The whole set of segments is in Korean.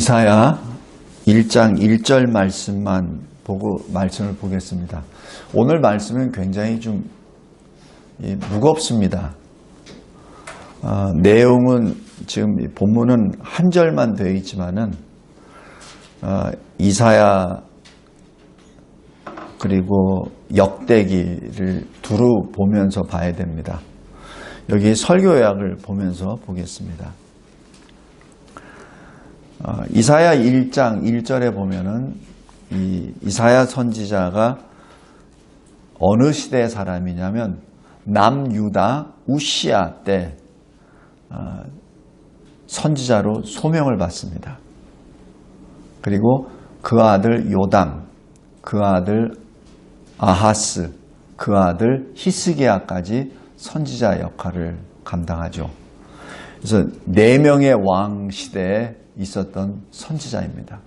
이사야 1장 1절 말씀만 보고 말씀을 보겠습니다. 오늘 말씀은 굉장히 좀 무겁습니다. 내용은 지금 본문은 한 절만 되어 있지만은 이사야 그리고 역대기를 두루 보면서 봐야 됩니다. 여기 설교약을 보면서 보겠습니다. 이사야 1장 1절에 보면은 이사야 선지자가 어느 시대의 사람이냐면 남유다 우시야 때 선지자로 소명을 받습니다. 그리고 그 아들 요담, 그 아들 아하스, 그 아들 히스기야까지 선지자 역할을 감당하죠. 그래서 4명의 왕 시대에 있었던 선지자입니다.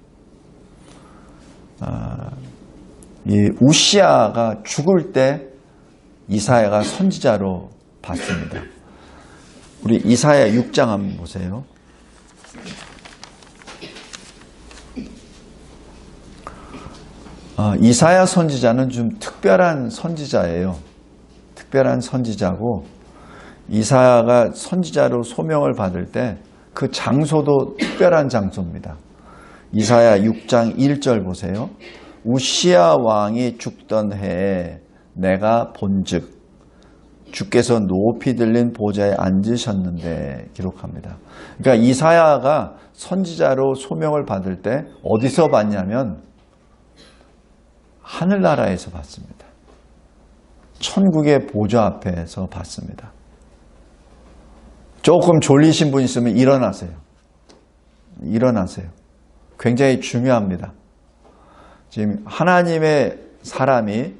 이 우시야가 죽을 때 이사야가 선지자로 받습니다. 우리 이사야 6장 한번 보세요. 이사야 선지자는 좀 특별한 선지자예요. 특별한 선지자고 이사야가 선지자로 소명을 받을 때 그 장소도 특별한 장소입니다. 이사야 6장 1절 보세요. 우시야 왕이 죽던 해에 내가 본즉 주께서 높이 들린 보좌에 앉으셨는데 기록합니다. 그러니까 이사야가 선지자로 소명을 받을 때 어디서 받냐면 하늘나라에서 받습니다. 천국의 보좌 앞에서 받습니다. 조금 졸리신 분 있으면 일어나세요. 일어나세요. 굉장히 중요합니다. 지금 하나님의 사람이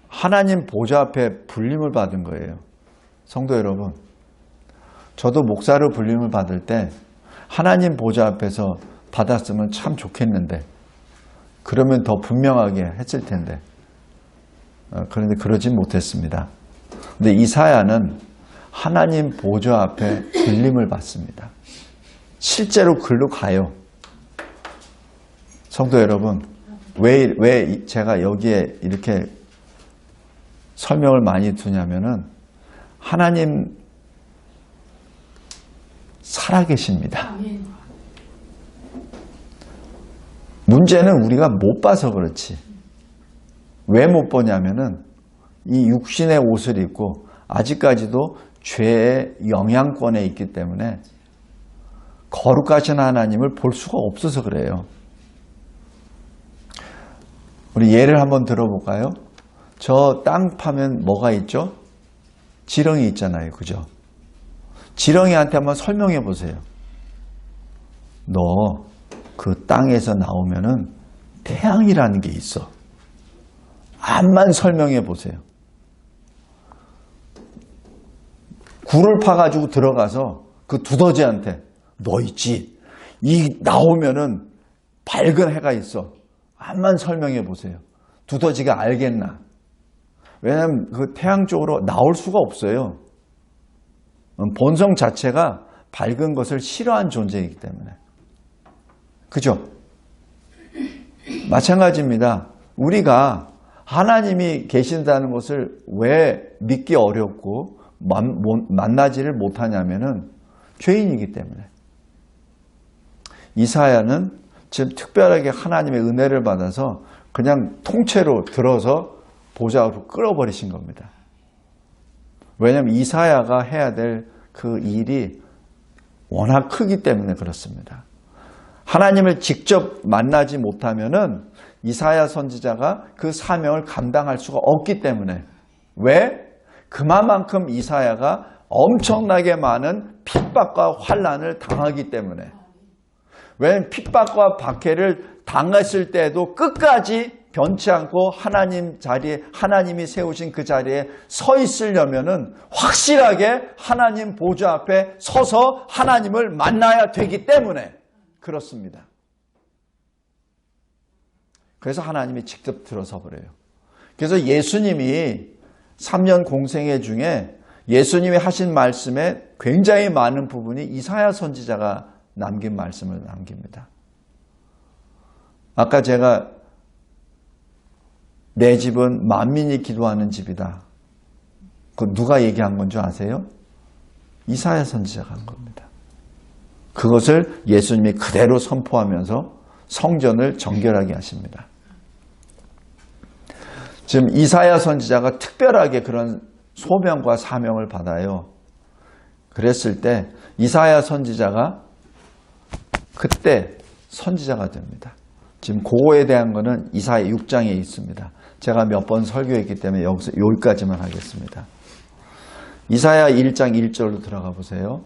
하나님 보좌 앞에 불림을 받은 거예요. 성도 여러분, 저도 목사로 불림을 받을 때 하나님 보좌 앞에서 받았으면 참 좋겠는데 그러면 더 분명하게 했을 텐데 그런데 그러진 못했습니다. 근데 이사야는 하나님 보좌 앞에 불림을 받습니다. 실제로 글로 가요. 성도 여러분, 왜 제가 여기에 이렇게 설명을 많이 두냐면은 하나님 살아계십니다. 문제는 우리가 못 봐서 그렇지. 왜 못 보냐면은 이 육신의 옷을 입고 아직까지도 죄의 영향권에 있기 때문에 거룩하신 하나님을 볼 수가 없어서 그래요. 우리 예를 한번 들어볼까요? 저 땅 파면 뭐가 있죠? 지렁이 있잖아요. 그죠? 지렁이한테 한번 설명해 보세요. 너 그 땅에서 나오면은 태양이라는 게 있어. 암만 설명해 보세요. 굴을 파가지고 들어가서 그 두더지한테 너 있지? 이 나오면은 밝은 해가 있어. 암만 설명해 보세요. 두더지가 알겠나? 왜냐하면 그 태양 쪽으로 나올 수가 없어요. 본성 자체가 밝은 것을 싫어한 존재이기 때문에. 그죠? 마찬가지입니다. 우리가 하나님이 계신다는 것을 왜 믿기 어렵고 만나지를 못하냐면은 죄인이기 때문에. 이사야는 지금 특별하게 하나님의 은혜를 받아서 그냥 통째로 들어서 보좌로 끌어버리신 겁니다. 왜냐하면 이사야가 해야 될 그 일이 워낙 크기 때문에 그렇습니다. 하나님을 직접 만나지 못하면은 이사야 선지자가 그 사명을 감당할 수가 없기 때문에. 왜? 그만큼 이사야가 엄청나게 많은 핍박과 환난을 당하기 때문에. 왜냐하면 핍박과 박해를 당했을 때도 끝까지 변치 않고 하나님 자리에, 하나님이 세우신 그 자리에 서 있으려면은 확실하게 하나님 보좌 앞에 서서 하나님을 만나야 되기 때문에 그렇습니다. 그래서 하나님이 직접 들어서 그래요. 그래서 예수님이 3년 공생애 중에 예수님이 하신 말씀에 굉장히 많은 부분이 이사야 선지자가 남긴 말씀을 남깁니다. 아까 제가 내 집은 만민이 기도하는 집이다. 그 누가 얘기한 건 줄 아세요? 이사야 선지자가 한 겁니다. 그것을 예수님이 그대로 선포하면서 성전을 정결하게 하십니다. 지금 이사야 선지자가 특별하게 그런 소명과 사명을 받아요. 그랬을 때 이사야 선지자가 그때 선지자가 됩니다. 지금 그거에 대한 거는 이사야 6장에 있습니다. 제가 몇 번 설교했기 때문에 여기까지만 하겠습니다. 이사야 1장 1절로 들어가 보세요.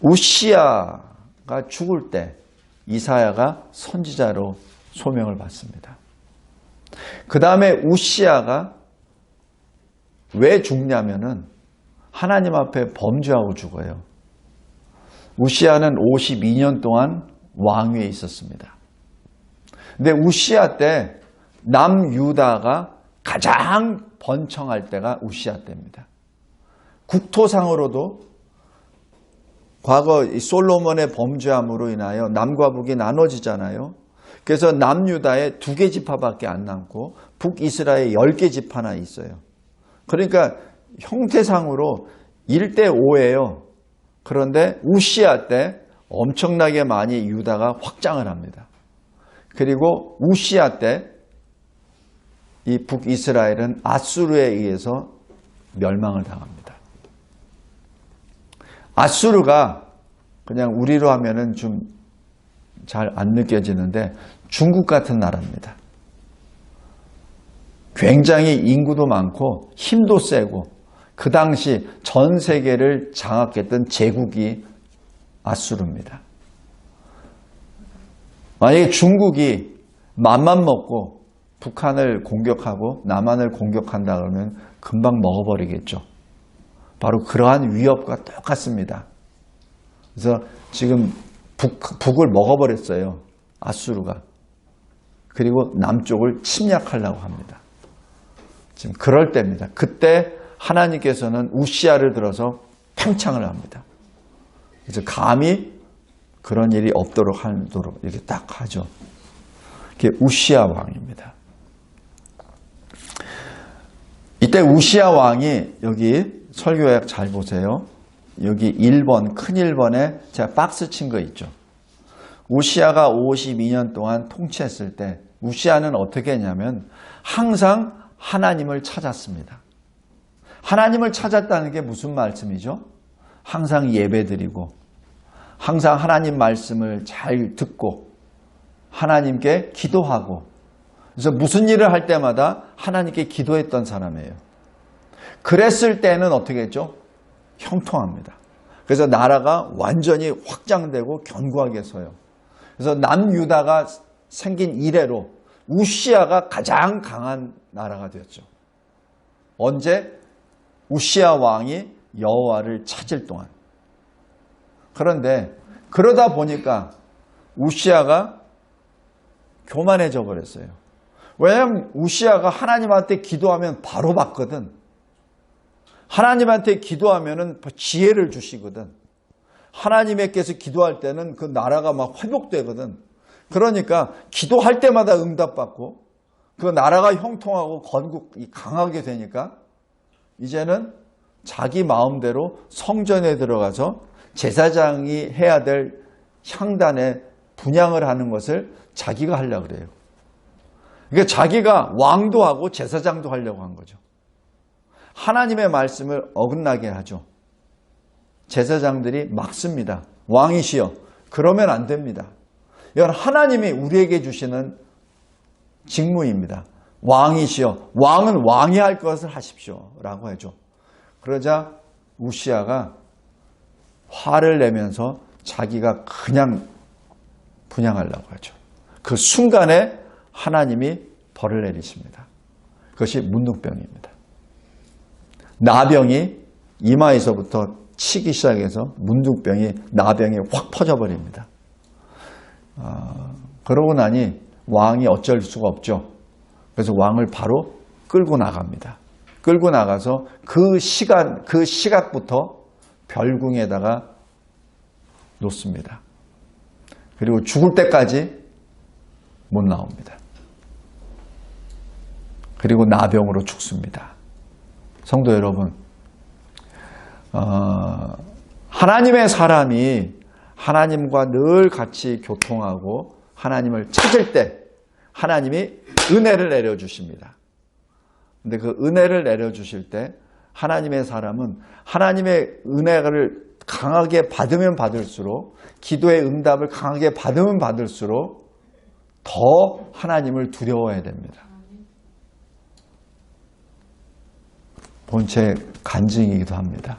우시야가 죽을 때 이사야가 선지자로 소명을 받습니다. 그 다음에 우시야가 왜 죽냐면은 하나님 앞에 범죄하고 죽어요. 우시야는 52년 동안 왕위에 있었습니다. 근데 우시야 때 남유다가 가장 번창할 때가 우시야 때입니다. 국토상으로도 과거 솔로몬의 범죄함으로 인하여 남과 북이 나눠지잖아요. 그래서 남유다에 2개 지파밖에 안 남고 북이스라엘 10개 지파나 있어요. 그러니까 형태상으로 1대5예요. 그런데 우시야 때 엄청나게 많이 유다가 확장을 합니다. 그리고 우시야 때 이 북이스라엘은 아수르에 의해서 멸망을 당합니다. 아수르가 그냥 우리로 하면은 좀 잘 안 느껴지는데 중국 같은 나라입니다. 굉장히 인구도 많고 힘도 세고 그 당시 전 세계를 장악했던 제국이 아수르입니다. 만약에 중국이 맘만 먹고 북한을 공격하고 남한을 공격한다 그러면 금방 먹어버리겠죠. 바로 그러한 위협과 똑같습니다. 그래서 지금 북을 먹어버렸어요. 아수르가. 그리고 남쪽을 침략하려고 합니다. 지금 그럴 때입니다. 그때 하나님께서는 우시야를 들어서 팽창을 합니다. 그래서 감히 그런 일이 없도록 하도록 이렇게 딱 하죠. 그게 우시야 왕입니다. 이때 우시야 왕이 여기 설교약 잘 보세요. 여기 1번, 큰 1번에 제가 박스 친 거 있죠. 우시야가 52년 동안 통치했을 때 우시야는 어떻게 했냐면 항상 하나님을 찾았습니다. 하나님을 찾았다는 게 무슨 말씀이죠? 항상 예배드리고 항상 하나님 말씀을 잘 듣고 하나님께 기도하고 그래서 무슨 일을 할 때마다 하나님께 기도했던 사람이에요. 그랬을 때는 어떻게 했죠? 형통합니다. 그래서 나라가 완전히 확장되고 견고하게 서요. 그래서 남유다가 생긴 이래로 우시야가 가장 강한 나라가 되었죠. 언제? 우시야 왕이 여호와를 찾을 동안. 그런데 그러다 보니까 우시야가 교만해져 버렸어요. 왜냐하면 우시야가 하나님한테 기도하면 바로 받거든. 하나님한테 기도하면은 지혜를 주시거든. 하나님께서 기도할 때는 그 나라가 막 회복되거든. 그러니까 기도할 때마다 응답받고 그 나라가 형통하고 강하게 되니까 이제는 자기 마음대로 성전에 들어가서 제사장이 해야 될 향단에 분향을 하는 것을 자기가 하려고 그래요. 그러니까 자기가 왕도 하고 제사장도 하려고 한 거죠. 하나님의 말씀을 어긋나게 하죠. 제사장들이 막습니다. 왕이시여, 그러면 안 됩니다. 이건 하나님이 우리에게 주시는 직무입니다. 왕이시여, 왕은 왕이 할 것을 하십시오 라고 하죠. 그러자 우시야가 화를 내면서 자기가 그냥 분향하려고 하죠. 그 순간에 하나님이 벌을 내리십니다. 그것이 문둥병입니다. 나병이 이마에서부터 치기 시작해서 문둥병이 나병이 확 퍼져버립니다. 그러고 나니 왕이 어쩔 수가 없죠. 그래서 왕을 바로 끌고 나갑니다. 끌고 나가서 그 시각부터 별궁에다가 놓습니다. 그리고 죽을 때까지 못 나옵니다. 그리고 나병으로 죽습니다. 성도 여러분, 하나님의 사람이 하나님과 늘 같이 교통하고 하나님을 찾을 때 하나님이 은혜를 내려주십니다. 근데 그 은혜를 내려주실 때 하나님의 사람은 하나님의 은혜를 강하게 받으면 받을수록, 기도의 응답을 강하게 받으면 받을수록 더 하나님을 두려워해야 됩니다. 본체 간증이기도 합니다.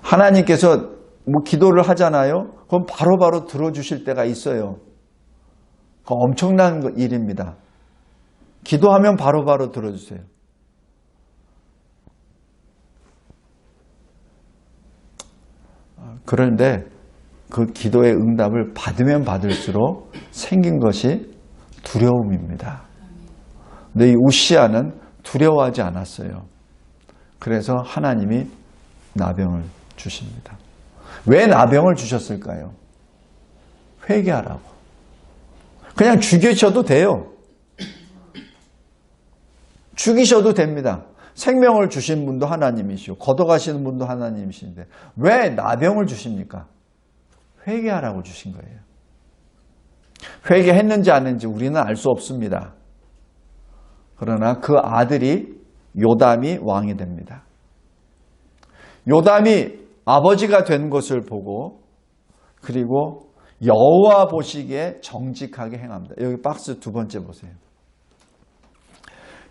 하나님께서 뭐 기도를 하잖아요. 그럼 바로바로 들어주실 때가 있어요. 그건 엄청난 일입니다. 기도하면 바로바로 들어주세요. 그런데 그 기도의 응답을 받으면 받을수록 생긴 것이 두려움입니다. 근데 이 우시아는 두려워하지 않았어요. 그래서 하나님이 나병을 주십니다. 왜 나병을 주셨을까요? 회개하라고. 그냥 죽이셔도 돼요. 죽이셔도 됩니다. 생명을 주신 분도 하나님이시고 걷어가시는 분도 하나님이신데 왜 나병을 주십니까? 회개하라고 주신 거예요. 회개했는지 안 했는지 우리는 알 수 없습니다. 그러나 그 아들이 요담이 왕이 됩니다. 요담이 아버지가 된 것을 보고 그리고 여호와 보시기에 정직하게 행합니다. 여기 박스 두 번째 보세요.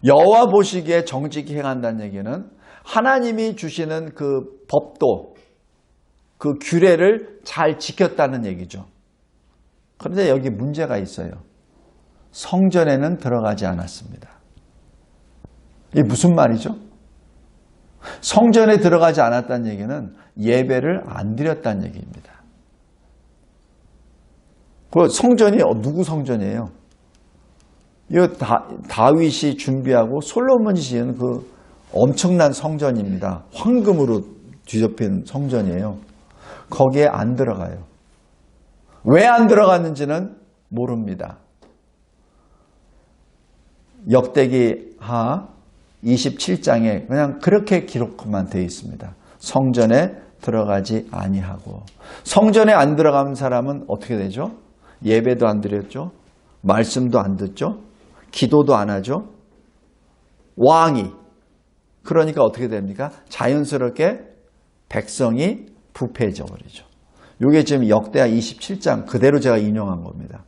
여호와 보시기에 정직히 행한다는 얘기는 하나님이 주시는 그 법도 그 규례를 잘 지켰다는 얘기죠. 그런데 여기 문제가 있어요. 성전에는 들어가지 않았습니다. 이게 무슨 말이죠? 성전에 들어가지 않았다는 얘기는 예배를 안 드렸다는 얘기입니다. 그 성전이 누구 성전이에요? 이거 다윗이 준비하고 솔로몬이 지은 그 엄청난 성전입니다. 황금으로 뒤덮인 성전이에요. 거기에 안 들어가요. 왜 안 들어갔는지는 모릅니다. 역대기하 27장에 그냥 그렇게 기록만 되어 있습니다. 성전에 들어가지 아니하고. 성전에 안 들어간 사람은 어떻게 되죠? 예배도 안 드렸죠. 말씀도 안 듣죠. 기도도 안 하죠. 왕이. 그러니까 어떻게 됩니까? 자연스럽게 백성이 부패해져 버리죠. 이게 지금 역대하 27장 그대로 제가 인용한 겁니다.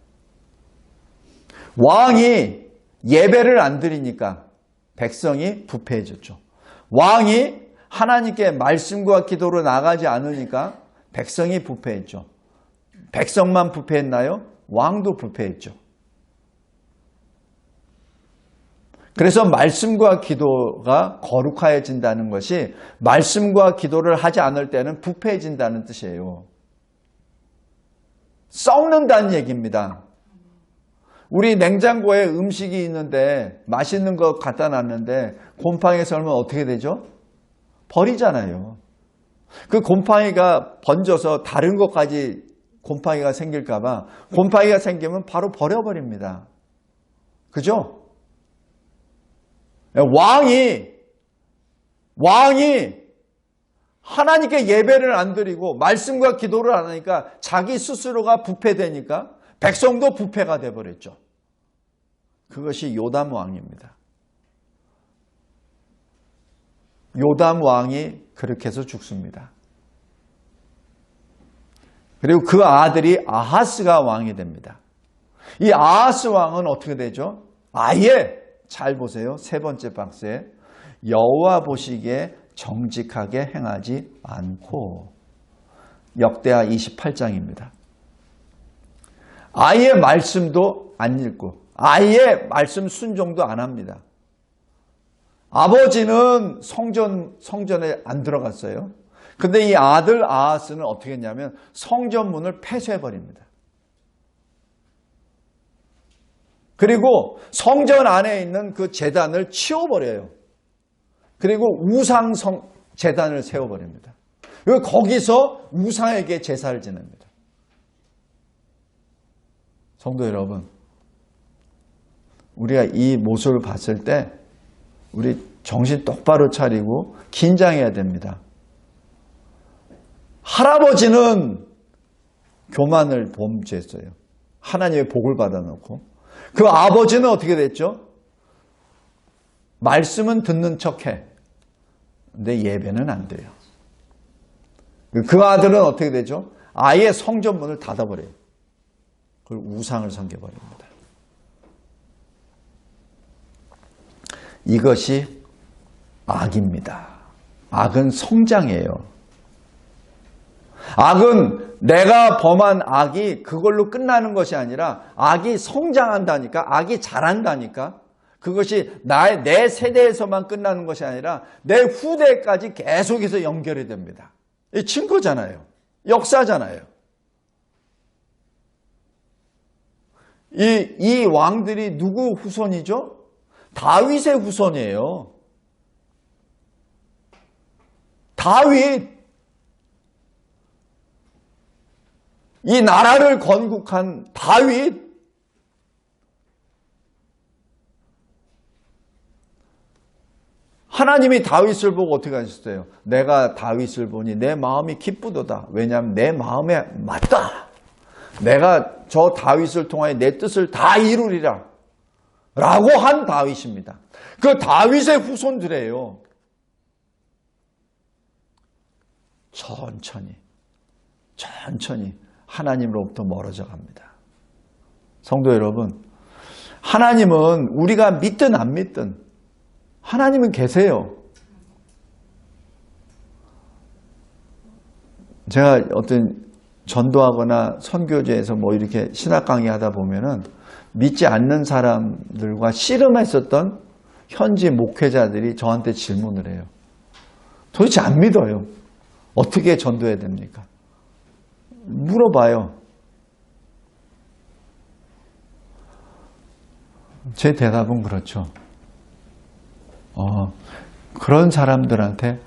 왕이 예배를 안 드리니까 백성이 부패해졌죠. 왕이 하나님께 말씀과 기도로 나가지 않으니까 백성이 부패했죠. 백성만 부패했나요? 왕도 부패했죠. 그래서 말씀과 기도가 거룩해진다는 것이 말씀과 기도를 하지 않을 때는 부패해진다는 뜻이에요. 썩는다는 얘기입니다. 우리 냉장고에 음식이 있는데 맛있는 거 갖다 놨는데 곰팡이 썰면 어떻게 되죠? 버리잖아요. 그 곰팡이가 번져서 다른 것까지 곰팡이가 생길까 봐 곰팡이가 생기면 바로 버려버립니다. 그죠? 왕이 하나님께 예배를 안 드리고 말씀과 기도를 안 하니까 자기 스스로가 부패되니까 백성도 부패가 돼버렸죠. 그것이 요담 왕입니다. 요담 왕이 그렇게 해서 죽습니다. 그리고 그 아들이 아하스가 왕이 됩니다. 이 아하스 왕은 어떻게 되죠? 아예 잘 보세요. 세 번째 박스에 여호와 보시기에 정직하게 행하지 않고. 역대하 28장입니다. 아예 말씀도 안 읽고 아예 말씀 순종도 안 합니다. 아버지는 성전에 안 들어갔어요. 근데 이 아들 아하스는 어떻게 했냐면 성전문을 폐쇄해버립니다. 그리고 성전 안에 있는 그 제단을 치워버려요. 그리고 우상 제단을 세워버립니다. 그리고 거기서 우상에게 제사를 지냅니다. 성도 여러분, 우리가 이 모습을 봤을 때 우리 정신 똑바로 차리고 긴장해야 됩니다. 할아버지는 교만을 범죄했어요. 하나님의 복을 받아놓고. 그 아버지는 어떻게 됐죠? 말씀은 듣는 척해. 근데 예배는 안 돼요. 그 아들은 어떻게 되죠? 아예 성전문을 닫아버려요. 그리고 우상을 섬겨버립니다. 이것이 악입니다. 악은 성장이에요. 악은 내가 범한 악이 그걸로 끝나는 것이 아니라 악이 성장한다니까, 악이 자란다니까. 그것이 내 세대에서만 끝나는 것이 아니라 내 후대까지 계속해서 연결이 됩니다. 이 증거잖아요. 역사잖아요. 이 왕들이 누구 후손이죠? 다윗의 후손이에요. 다윗. 이 나라를 건국한 다윗. 하나님이 다윗을 보고 어떻게 하셨어요? 내가 다윗을 보니 내 마음이 기쁘도다. 왜냐하면 내 마음에 맞다. 내가 저 다윗을 통하여 내 뜻을 다 이루리라. 라고 한 다윗입니다. 그 다윗의 후손들이에요. 천천히 하나님으로부터 멀어져 갑니다. 성도 여러분, 하나님은 우리가 믿든 안 믿든 하나님은 계세요. 제가 어떤 전도하거나 선교제에서 뭐 이렇게 신학 강의하다 보면은 믿지 않는 사람들과 씨름했었던 현지 목회자들이 저한테 질문을 해요. 도대체 안 믿어요. 어떻게 전도해야 됩니까? 물어봐요. 제 대답은 그렇죠. 그런 사람들한테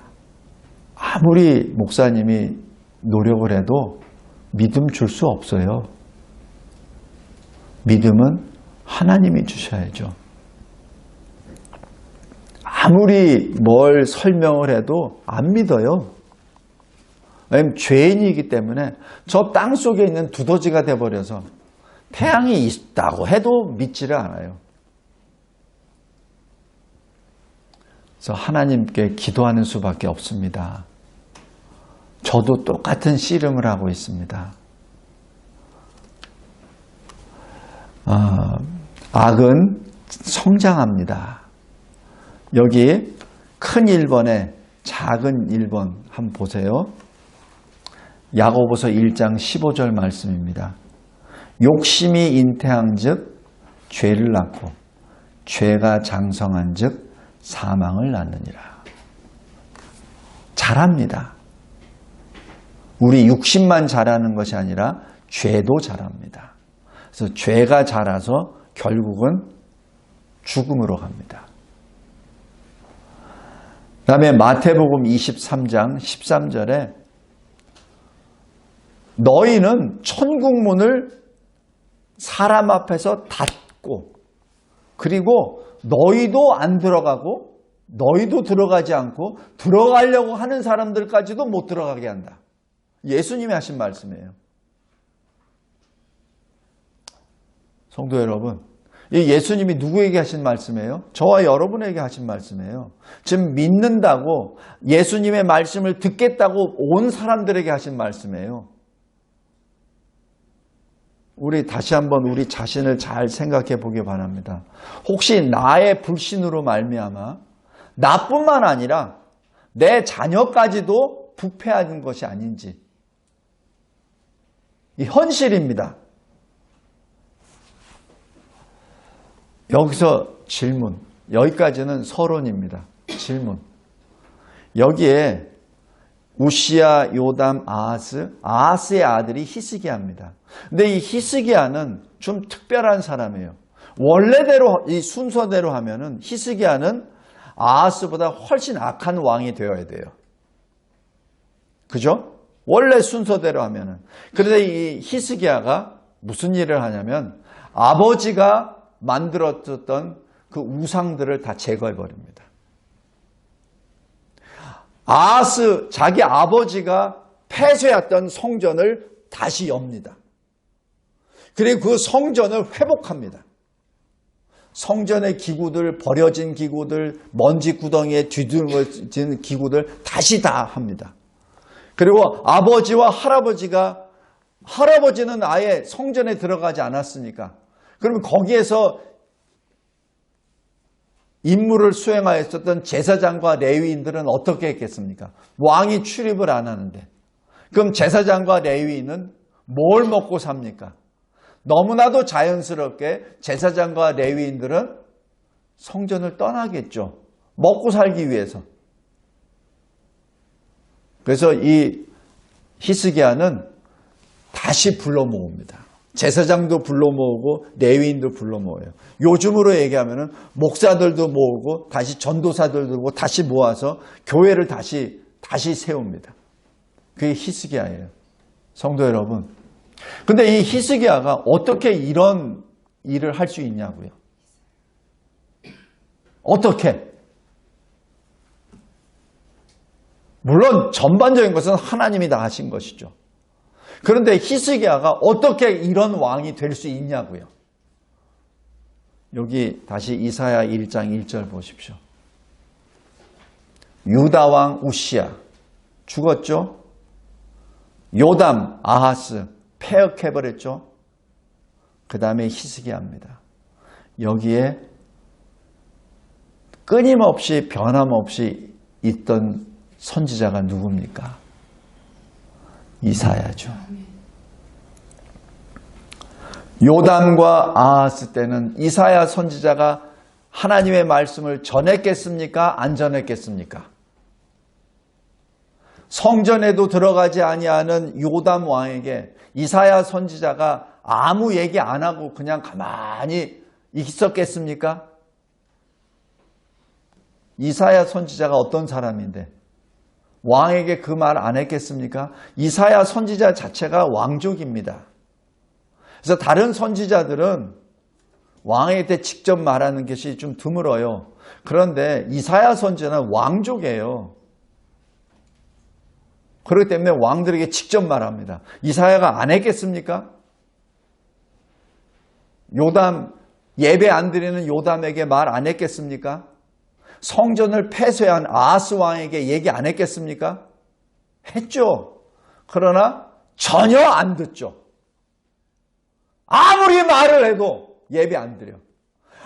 아무리 목사님이 노력을 해도 믿음 줄 수 없어요. 믿음은 하나님이 주셔야죠. 아무리 뭘 설명을 해도 안 믿어요. 왜냐하면 죄인이기 때문에 저 땅 속에 있는 두더지가 돼버려서 태양이 있다고 해도 믿지를 않아요. 그래서 하나님께 기도하는 수밖에 없습니다. 저도 똑같은 씨름을 하고 있습니다. 악은 성장합니다. 여기 큰 1번에 작은 1번 한번 보세요. 야고보서 1장 15절 말씀입니다. 욕심이 잉태한즉 죄를 낳고 죄가 장성한즉 사망을 낳느니라. 자랍니다. 우리 육신만 자라는 것이 아니라 죄도 자랍니다. 그래서 죄가 자라서 결국은 죽음으로 갑니다. 그 다음에 마태복음 23장 13절에 너희는 천국문을 사람 앞에서 닫고 그리고 너희도 안 들어가고 너희도 들어가지 않고 들어가려고 하는 사람들까지도 못 들어가게 한다. 예수님이 하신 말씀이에요. 성도 여러분, 이 예수님이 누구에게 하신 말씀이에요? 저와 여러분에게 하신 말씀이에요. 지금 믿는다고 예수님의 말씀을 듣겠다고 온 사람들에게 하신 말씀이에요. 우리 다시 한번 우리 자신을 잘 생각해 보기 바랍니다. 혹시 나의 불신으로 말미암아 나뿐만 아니라 내 자녀까지도 부패하는 것이 아닌지. 이 현실입니다. 여기서 질문. 여기까지는 서론입니다. 질문. 여기에 우시야, 요담, 아하스의 아들이 히스기야입니다. 근데 이 히스기야는 좀 특별한 사람이에요. 원래대로 이 순서대로 하면은 히스기야는 아하스보다 훨씬 악한 왕이 되어야 돼요. 그죠? 원래 순서대로 하면은. 그런데 이 히스기야가 무슨 일을 하냐면 아버지가 만들었던 그 우상들을 다 제거해 버립니다. 아하스 자기 아버지가 폐쇄했던 성전을 다시 엽니다. 그리고 그 성전을 회복합니다. 성전의 기구들, 버려진 기구들, 먼지 구덩이에 뒤집어진 기구들 다시 다 합니다. 그리고 아버지와 할아버지는 아예 성전에 들어가지 않았으니까 그러면 거기에서 임무를 수행하였었던 제사장과 레위인들은 어떻게 했겠습니까? 왕이 출입을 안 하는데 그럼 제사장과 레위인은 뭘 먹고 삽니까? 너무나도 자연스럽게 제사장과 레위인들은 성전을 떠나겠죠. 먹고 살기 위해서. 그래서 이 히스기야는 다시 불러 모읍니다. 제사장도 불러 모으고 레위인도 불러 모아요. 요즘으로 얘기하면은 목사들도 모으고 다시 전도사들도 모으고 다시 모아서 교회를 다시 세웁니다. 그게 히스기야예요. 성도 여러분. 근데 이 히스기야가 어떻게 이런 일을 할 수 있냐고요. 어떻게? 물론 전반적인 것은 하나님이 다 하신 것이죠. 그런데 히스기야가 어떻게 이런 왕이 될 수 있냐고요. 여기 다시 이사야 1장 1절 보십시오. 유다 왕 우시야 죽었죠. 요담, 아하스 폐역해버렸죠. 그 다음에 히스기야입니다. 여기에 끊임없이 변함없이 있던 선지자가 누굽니까? 이사야죠. 요담과 아하스 때는 이사야 선지자가 하나님의 말씀을 전했겠습니까? 안 전했겠습니까? 성전에도 들어가지 아니하는 요담 왕에게 이사야 선지자가 아무 얘기 안 하고 그냥 가만히 있었겠습니까? 이사야 선지자가 어떤 사람인데 왕에게 그 말 안 했겠습니까? 이사야 선지자 자체가 왕족입니다. 그래서 다른 선지자들은 왕에게 직접 말하는 것이 좀 드물어요. 그런데 이사야 선지자는 왕족이에요. 그렇기 때문에 왕들에게 직접 말합니다. 이사야가 안 했겠습니까? 요담, 예배 안 드리는 요담에게 말 안 했겠습니까? 성전을 폐쇄한 아하스 왕에게 얘기 안 했겠습니까? 했죠. 그러나 전혀 안 듣죠. 아무리 말을 해도 예배 안 드려.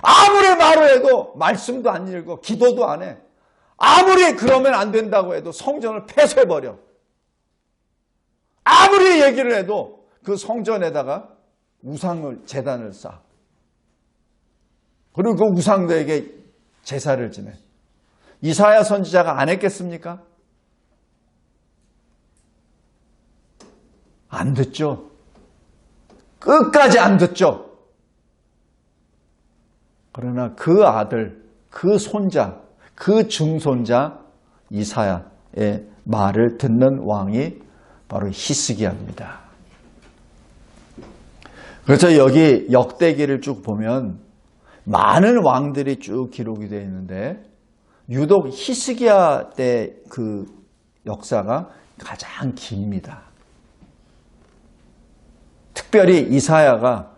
아무리 말을 해도 말씀도 안 읽고 기도도 안 해. 아무리 그러면 안 된다고 해도 성전을 폐쇄해버려. 아무리 얘기를 해도 그 성전에다가 재단을 쌓아. 그리고 그 우상들에게 제사를 지내. 이사야 선지자가 안 했겠습니까? 안 듣죠. 끝까지 안 듣죠. 그러나 그 아들, 그 손자, 그 증손자 이사야의 말을 듣는 왕이 바로 히스기야입니다. 그래서 여기 역대기를 쭉 보면 많은 왕들이 쭉 기록이 되어 있는데 유독 히스기야 때 그 역사가 가장 깁니다. 특별히 이사야가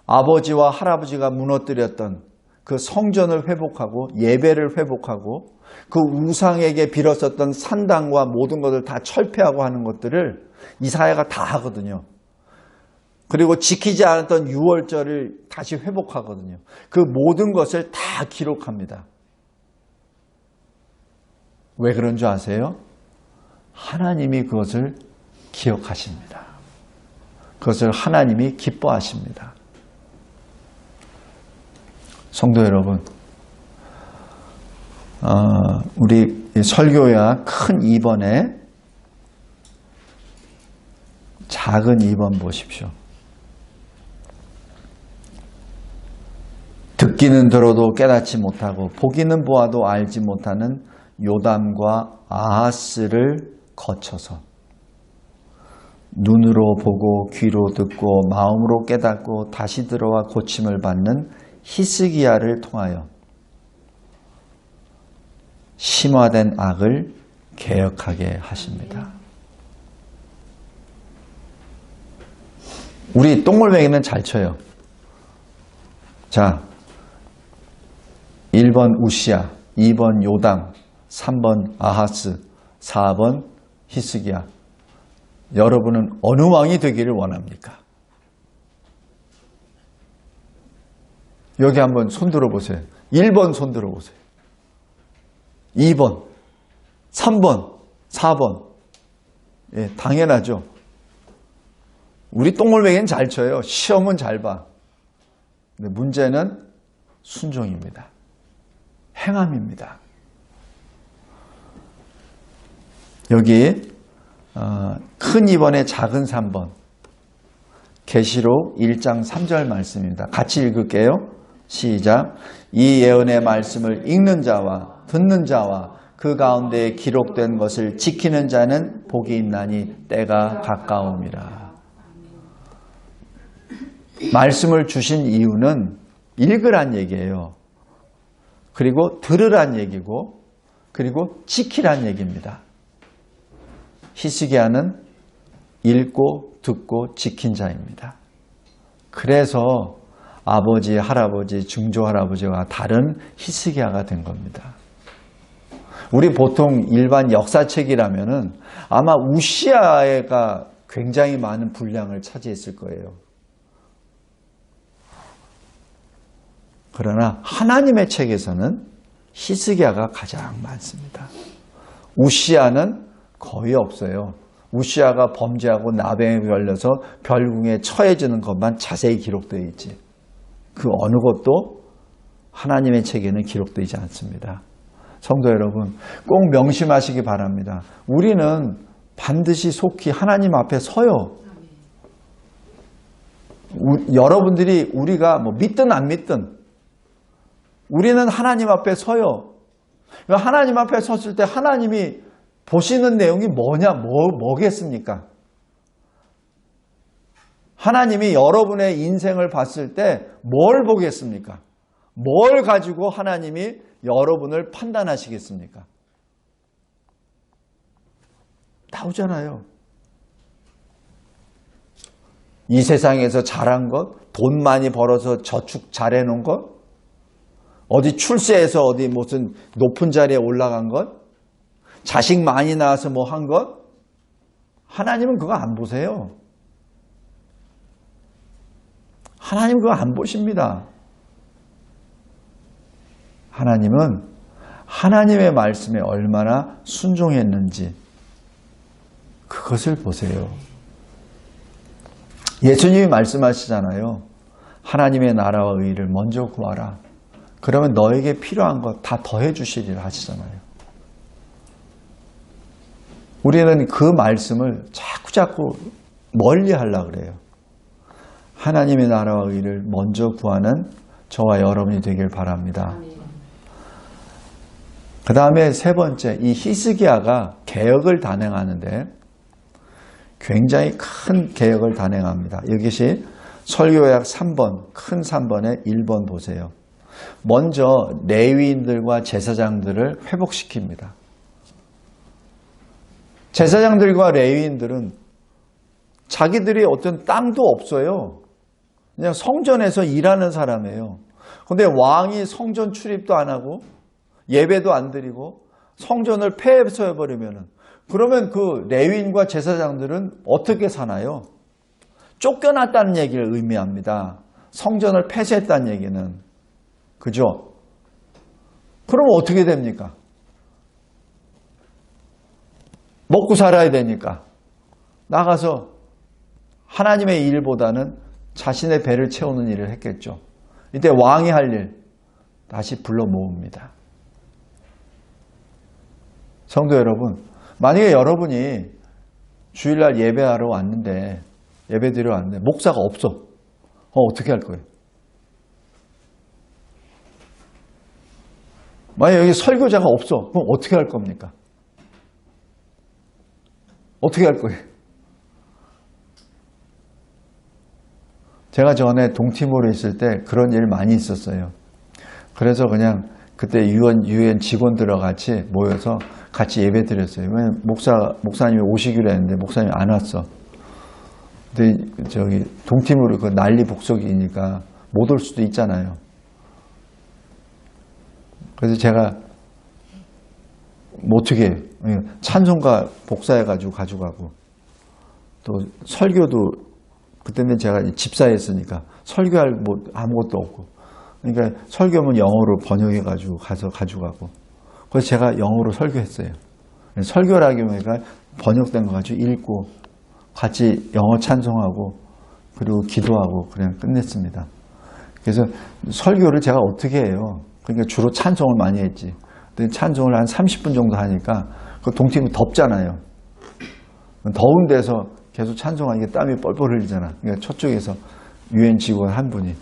아버지와 할아버지가 무너뜨렸던 그 성전을 회복하고 예배를 회복하고 그 우상에게 빌었었던 산당과 모든 것을 다 철폐하고 하는 것들을 이사야가 다 하거든요. 그리고 지키지 않았던 유월절을 다시 회복하거든요. 그 모든 것을 다 기록합니다. 왜 그런 줄 아세요? 하나님이 그것을 기억하십니다. 그것을 하나님이 기뻐하십니다. 성도 여러분, 우리 설교야 큰 2번에 작은 2번 보십시오. 듣기는 들어도 깨닫지 못하고 보기는 보아도 알지 못하는 요담과 아하스를 거쳐서 눈으로 보고 귀로 듣고 마음으로 깨닫고 다시 들어와 고침을 받는 히스기야를 통하여 심화된 악을 개혁하게 하십니다. 우리 똥물뱅이는 잘 쳐요. 자, 1번 우시야, 2번 요담, 3번 아하스, 4번 히스기야. 여러분은 어느 왕이 되기를 원합니까? 여기 한번 손 들어보세요. 1번 손 들어보세요. 2번, 3번, 4번. 예, 당연하죠. 우리 똥물뱅이는 잘 쳐요. 시험은 잘 봐. 근데 문제는 순종입니다. 행함입니다. 여기 큰 2번에 작은 3번. 계시록 1장 3절 말씀입니다. 같이 읽을게요. 시작. 이 예언의 말씀을 읽는 자와 듣는 자와 그 가운데 기록된 것을 지키는 자는 복이 있나니 때가 가까움이라. 말씀을 주신 이유는 읽으란 얘기예요. 그리고 들으란 얘기고, 그리고 지키란 얘기입니다. 히스기야는 읽고 듣고 지킨 자입니다. 그래서 아버지, 할아버지, 증조할아버지와 다른 히스기야가 된 겁니다. 우리 보통 일반 역사책이라면은 아마 우시야가 굉장히 많은 분량을 차지했을 거예요. 그러나 하나님의 책에서는 히스기야가 가장 많습니다. 우시야는 거의 없어요. 우시야가 범죄하고 나병에 걸려서 별궁에 처해지는 것만 자세히 기록되어 있지. 그 어느 것도 하나님의 책에는 기록되지 않습니다. 성도 여러분, 꼭 명심하시기 바랍니다. 우리는 반드시 속히 하나님 앞에 서요. 여러분들이 우리가 뭐 믿든 안 믿든 우리는 하나님 앞에 서요. 하나님 앞에 섰을 때 하나님이 보시는 내용이 뭐겠습니까? 하나님이 여러분의 인생을 봤을 때 뭘 보겠습니까? 뭘 가지고 하나님이 여러분을 판단하시겠습니까? 나오잖아요. 이 세상에서 잘한 것, 돈 많이 벌어서 저축 잘해놓은 것, 어디 출세해서 어디 무슨 높은 자리에 올라간 것, 자식 많이 낳아서 뭐 한 것, 하나님은 그거 안 보세요. 하나님 그거 안 보십니다. 하나님은 하나님의 말씀에 얼마나 순종했는지 그것을 보세요. 예수님이 말씀하시잖아요. 하나님의 나라와 의를 먼저 구하라. 그러면 너에게 필요한 것 다 더해 주시리라 하시잖아요. 우리는 그 말씀을 자꾸 멀리 하려고 그래요. 하나님의 나라와 의를 먼저 구하는 저와 여러분이 되길 바랍니다. 그 다음에 세 번째, 이 히스기야가 개혁을 단행하는데 굉장히 큰 개혁을 단행합니다. 이것이 설교약 3번, 큰 3번에 1번 보세요. 먼저 레위인들과 제사장들을 회복시킵니다. 제사장들과 레위인들은 자기들이 어떤 땅도 없어요. 그냥 성전에서 일하는 사람이에요. 그런데 왕이 성전 출입도 안 하고 예배도 안 드리고 성전을 폐해버리면은 그러면 그 레위인과 제사장들은 어떻게 사나요? 쫓겨났다는 얘기를 의미합니다. 성전을 폐쇄했다는 얘기는. 그죠? 그럼 어떻게 됩니까? 먹고 살아야 되니까 나가서 하나님의 일보다는 자신의 배를 채우는 일을 했겠죠. 이때 왕이 할 일 다시 불러 모읍니다. 성도 여러분, 만약에 여러분이 주일날 예배하러 왔는데 예배드리러 왔는데 목사가 없어. 어떻게 할 거예요? 만약에 여기 설교자가 없어. 그럼 어떻게 할 겁니까? 어떻게 할 거예요? 제가 전에 동티모르에 있을 때 그런 일 많이 있었어요. 그래서 그냥 그때 유엔 직원들과 같이 모여서 같이 예배 드렸어요. 왜냐면 목사님이 오시기로 했는데 목사님이 안 왔어. 근데 저기 동티모르 그 난리 북석이니까 못 올 수도 있잖아요. 그래서 제가 뭐 어떻게 찬송가 복사해가지고 가져가고 또 설교도 그때는 제가 집사였으니까 설교할 뭐 아무것도 없고 그러니까 설교문 영어로 번역해가지고 가서 가져가고 그래서 제가 영어로 설교했어요. 설교라기보니까 번역된 거 가지고 읽고 같이 영어 찬송하고 그리고 기도하고 그냥 끝냈습니다. 그래서 설교를 제가 어떻게 해요? 그러니까 주로 찬송을 많이 했지. 근데 찬송을 한 30분 정도 하니까 그 동티모 덥잖아요. 더운 데서 계속 찬송하니까 땀이 뻘뻘 흘리잖아. 그러니까 저쪽에서 유엔 직원 한 분이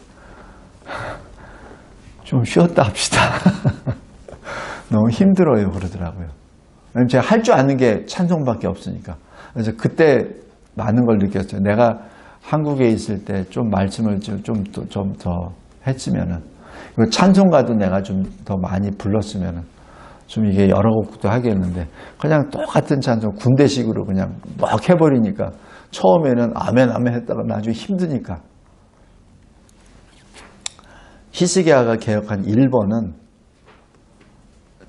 좀 쉬었다 합시다. 너무 힘들어요 그러더라고요. 왜냐면 제가 할 줄 아는 게 찬송밖에 없으니까. 그래서 그때 많은 걸 느꼈어요. 내가 한국에 있을 때 좀 말씀을 좀 더 했으면은 그리고 찬송가도 내가 좀 더 많이 불렀으면은 좀 이게 여러 곡도 하겠는데 그냥 똑같은 찬송 군대식으로 그냥 막 해버리니까 처음에는 아멘 아멘 했다가 나중에 힘드니까. 히스기야가 개혁한 1번은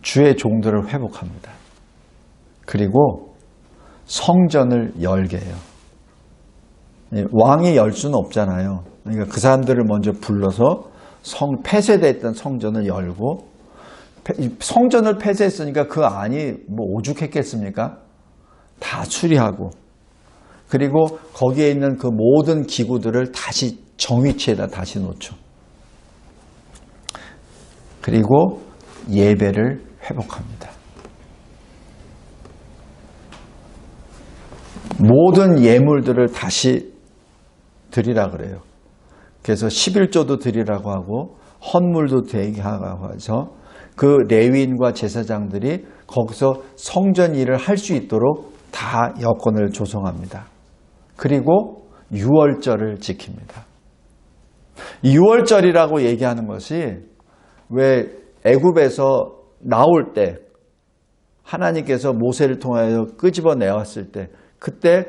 주의 종들을 회복합니다. 그리고 성전을 열게 해요. 왕이 열 수는 없잖아요. 그러니까 그 사람들을 먼저 불러서 폐쇄됐던 성전을 열고 성전을 폐쇄했으니까 그 안이 뭐 오죽했겠습니까? 다 수리하고 그리고 거기에 있는 그 모든 기구들을 다시 정위치에다 다시 놓죠. 그리고 예배를 회복합니다. 모든 예물들을 다시 드리라 그래요. 그래서 11조도 드리라고 하고 헌물도 되게 하고 해서 그 레위인과 제사장들이 거기서 성전 일을 할 수 있도록 다 여건을 조성합니다. 그리고 유월절을 지킵니다. 유월절이라고 얘기하는 것이 왜 애굽에서 나올 때 하나님께서 모세를 통하여 끄집어내왔을 때 그때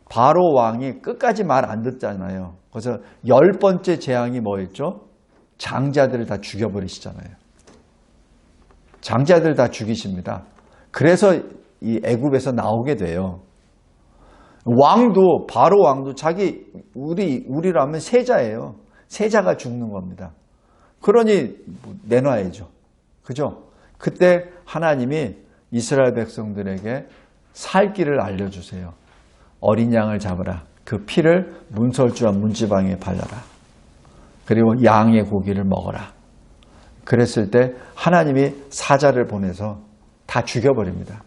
바로 왕이 끝까지 말 안 듣잖아요. 그래서 10번째 재앙이 뭐였죠? 장자들을 다 죽여버리시잖아요. 장자들 다 죽이십니다. 그래서 이 애굽에서 나오게 돼요. 왕도 바로 왕도 자기 우리라면 세자예요. 세자가 죽는 겁니다. 그러니 내놔야죠. 그죠? 그때 하나님이 이스라엘 백성들에게 살 길을 알려주세요. 어린 양을 잡으라. 그 피를 문설주와 문지방에 발라라. 그리고 양의 고기를 먹어라. 그랬을 때 하나님이 사자를 보내서 다 죽여버립니다.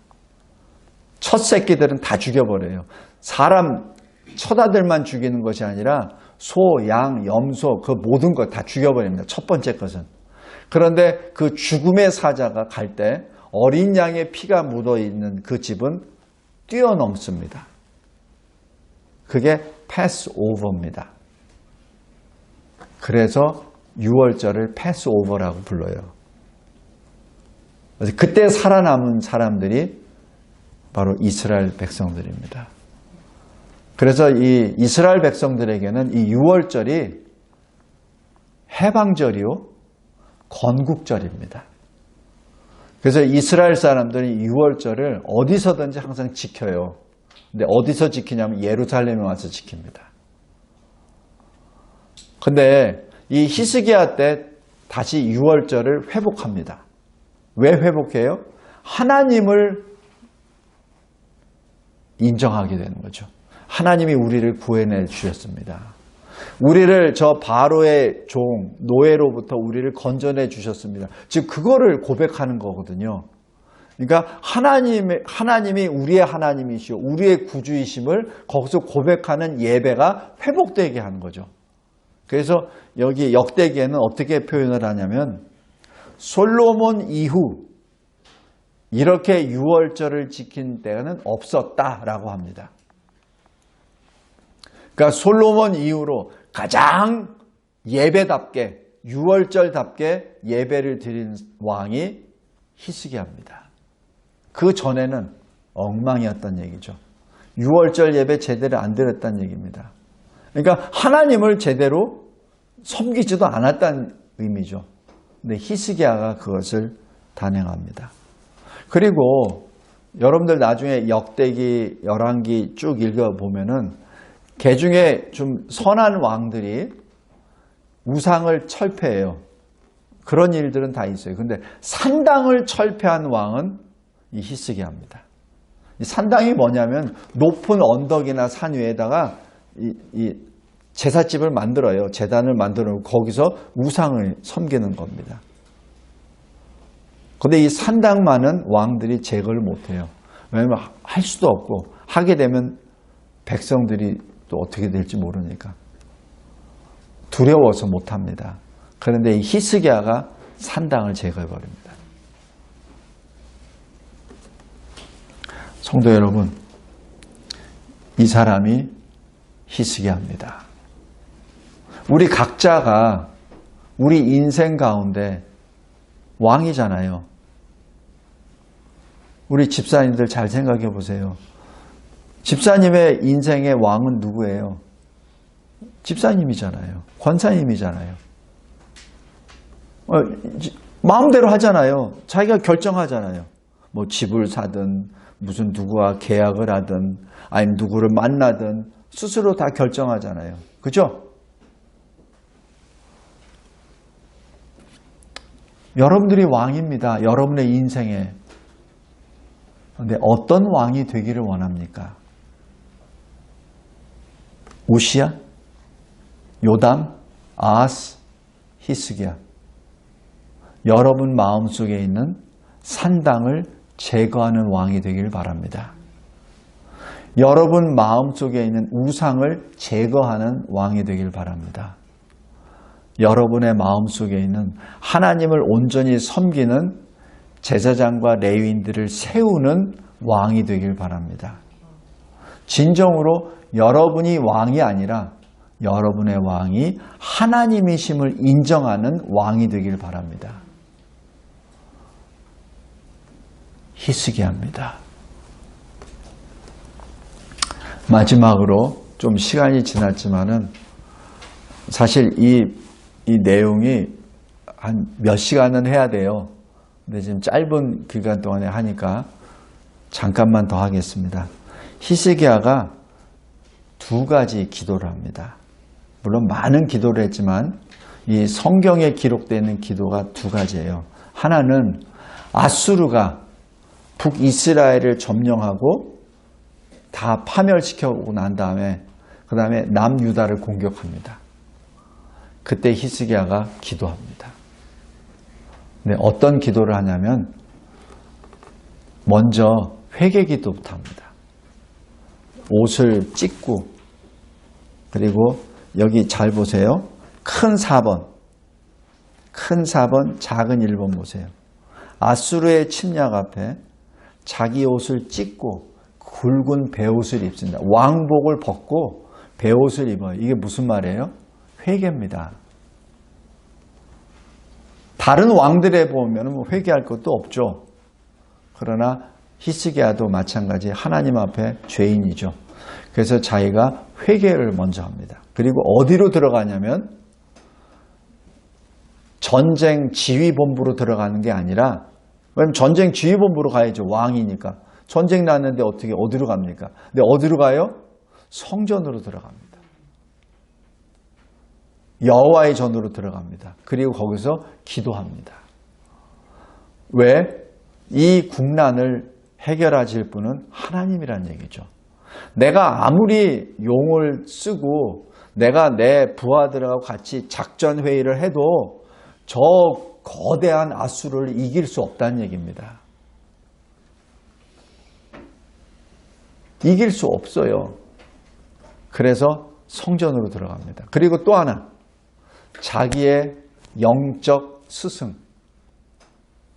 첫 새끼들은 다 죽여버려요. 사람 처자들만 죽이는 것이 아니라 소, 양, 염소 그 모든 것 다 죽여버립니다. 첫 번째 것은. 그런데 그 죽음의 사자가 갈 때 어린 양의 피가 묻어있는 그 집은 뛰어넘습니다. 그게 패스오버입니다. 그래서 6월절을 패스오버라고 불러요. 그때 살아남은 사람들이 바로 이스라엘 백성들입니다. 그래서 이 이스라엘 백성들에게는 이 6월절이 해방절이요 건국절입니다. 그래서 이스라엘 사람들이 6월절을 어디서든지 항상 지켜요. 근데 어디서 지키냐면 예루살렘에 와서 지킵니다. 근데 이 히스기야 때 다시 6월절을 회복합니다. 왜 회복해요? 하나님을 인정하게 되는 거죠. 하나님이 우리를 구해내 주셨습니다. 우리를 저 바로의 종, 노예로부터 우리를 건져내 주셨습니다. 즉 그거를 고백하는 거거든요. 그러니까 하나님이 우리의 하나님이시오, 우리의 구주이심을 거기서 고백하는 예배가 회복되게 하는 거죠. 그래서 여기 역대기에는 어떻게 표현을 하냐면 솔로몬 이후 이렇게 6월절을 지킨 때는 없었다라고 합니다. 그러니까 솔로몬 이후로 가장 예배답게, 유월절답게 예배를 드린 왕이 히스기야입니다. 그 전에는 엉망이었단 얘기죠. 유월절 예배 제대로 안 드렸다는 얘기입니다. 그러니까 하나님을 제대로 섬기지도 않았다는 의미죠. 근데 히스기야가 그것을 단행합니다. 그리고 여러분들 나중에 역대기, 열왕기 쭉 읽어보면은 개 중에 좀 선한 왕들이 우상을 철폐해요. 그런 일들은 다 있어요. 근데 산당을 철폐한 왕은 이 히스기야입니다. 이 산당이 뭐냐면 높은 언덕이나 산 위에다가 이 제사집을 만들어요. 제단을 만들어 놓고 거기서 우상을 섬기는 겁니다. 근데 이 산당만은 왕들이 제거를 못해요. 왜냐하면 할 수도 없고 하게 되면 백성들이 또 어떻게 될지 모르니까 두려워서 못합니다. 그런데 이 히스기야가 산당을 제거해버립니다. 성도 여러분, 이 사람이 히스기야입니다. 우리 각자가 우리 인생 가운데 왕이잖아요. 우리 집사님들 잘 생각해 보세요. 집사님의 인생의 왕은 누구예요? 집사님이잖아요. 권사님이잖아요. 마음대로 하잖아요. 자기가 결정하잖아요. 뭐 집을 사든 무슨 누구와 계약을 하든 아니면 누구를 만나든 스스로 다 결정하잖아요. 그죠? 여러분들이 왕입니다. 여러분의 인생에. 그런데 어떤 왕이 되기를 원합니까? 우시야? 요담? 아하스? 히스기야? 여러분 마음속에 있는 산당을 제거하는 왕이 되기를 바랍니다. 여러분 마음속에 있는 우상을 제거하는 왕이 되길 바랍니다. 여러분의 마음속에 있는 하나님을 온전히 섬기는 제사장과 레위인들을 세우는 왕이 되길 바랍니다. 진정으로 여러분이 왕이 아니라 여러분의 왕이 하나님이심을 인정하는 왕이 되길 바랍니다. 히스기야입니다. 마지막으로 좀 시간이 지났지만은 사실 이 내용이 한 몇 시간은 해야 돼요. 근데 지금 짧은 기간 동안에 하니까 잠깐만 더 하겠습니다. 히스기야가 두 가지 기도를 합니다. 물론 많은 기도를 했지만 이 성경에 기록되어 있는 기도가 두 가지예요. 하나는 아수르가 북이스라엘을 점령하고 다 파멸시켜오고 난 다음에 그 다음에 남유다를 공격합니다. 그때 히스기야가 기도합니다. 근데 어떤 기도를 하냐면 먼저 회개 기도부터 합니다. 옷을 찢고 그리고 여기 잘 보세요. 큰 4번, 작은 1번 보세요. 아수르의 침략 앞에 자기 옷을 찢고 굵은 베옷을 입습니다. 왕복을 벗고 베옷을 입어요. 이게 무슨 말이에요? 회개입니다. 다른 왕들에 보면 회개할 것도 없죠. 그러나 히스기야도 마찬가지 하나님 앞에 죄인이죠. 그래서 자기가 회개를 먼저 합니다. 그리고 어디로 들어가냐면 전쟁 지휘본부로 들어가는 게 아니라, 왜냐면 전쟁 지휘본부로 가야죠. 왕이니까. 전쟁 났는데 어디로 갑니까? 근데 어디로 가요? 성전으로 들어갑니다. 여호와의 전으로 들어갑니다. 그리고 거기서 기도합니다. 왜? 이 국난을 해결하실 분은 하나님이란 얘기죠. 내가 아무리 용을 쓰고 내가 내 부하들하고 같이 작전 회의를 해도 저 거대한 아수르를 이길 수 없다는 얘기입니다. 이길 수 없어요. 그래서 성전으로 들어갑니다. 그리고 또 하나, 자기의 영적 스승